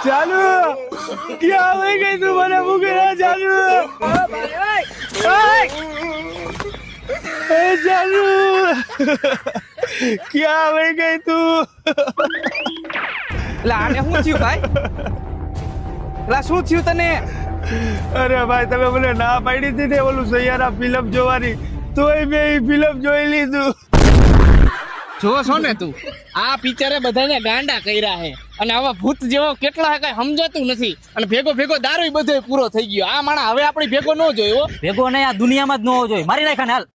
ચાલુ ક્યાં આવી ગઈ તું મને મૂકીને ચાલુ ચાલુ ક્યાં આવી ગઈ તું એટલે આને શું થયું ભાઈ એટલે શું થયું તને અરે ભાઈ તમે મને ના પાડી હતી ને ઓલું સૈયારા ફિલ્મ જોવાની તોય મેં એ ફિલ્મ જોઈ લીધું જો છો ને તું આ પિક્ચરે બધાને ગાંડા કર્યા હે અને આવા ભૂત જેવો કેટલા કઈ સમજાતું નથી અને ભેગો ભેગો દારૂ બધો પૂરો થઈ ગયો આ માણા હવે આપણી ભેગો ન જોયો ભેગો નહીં આ દુનિયામાં જ ન હોવો જોઈએ મારી નાખા ને હાલ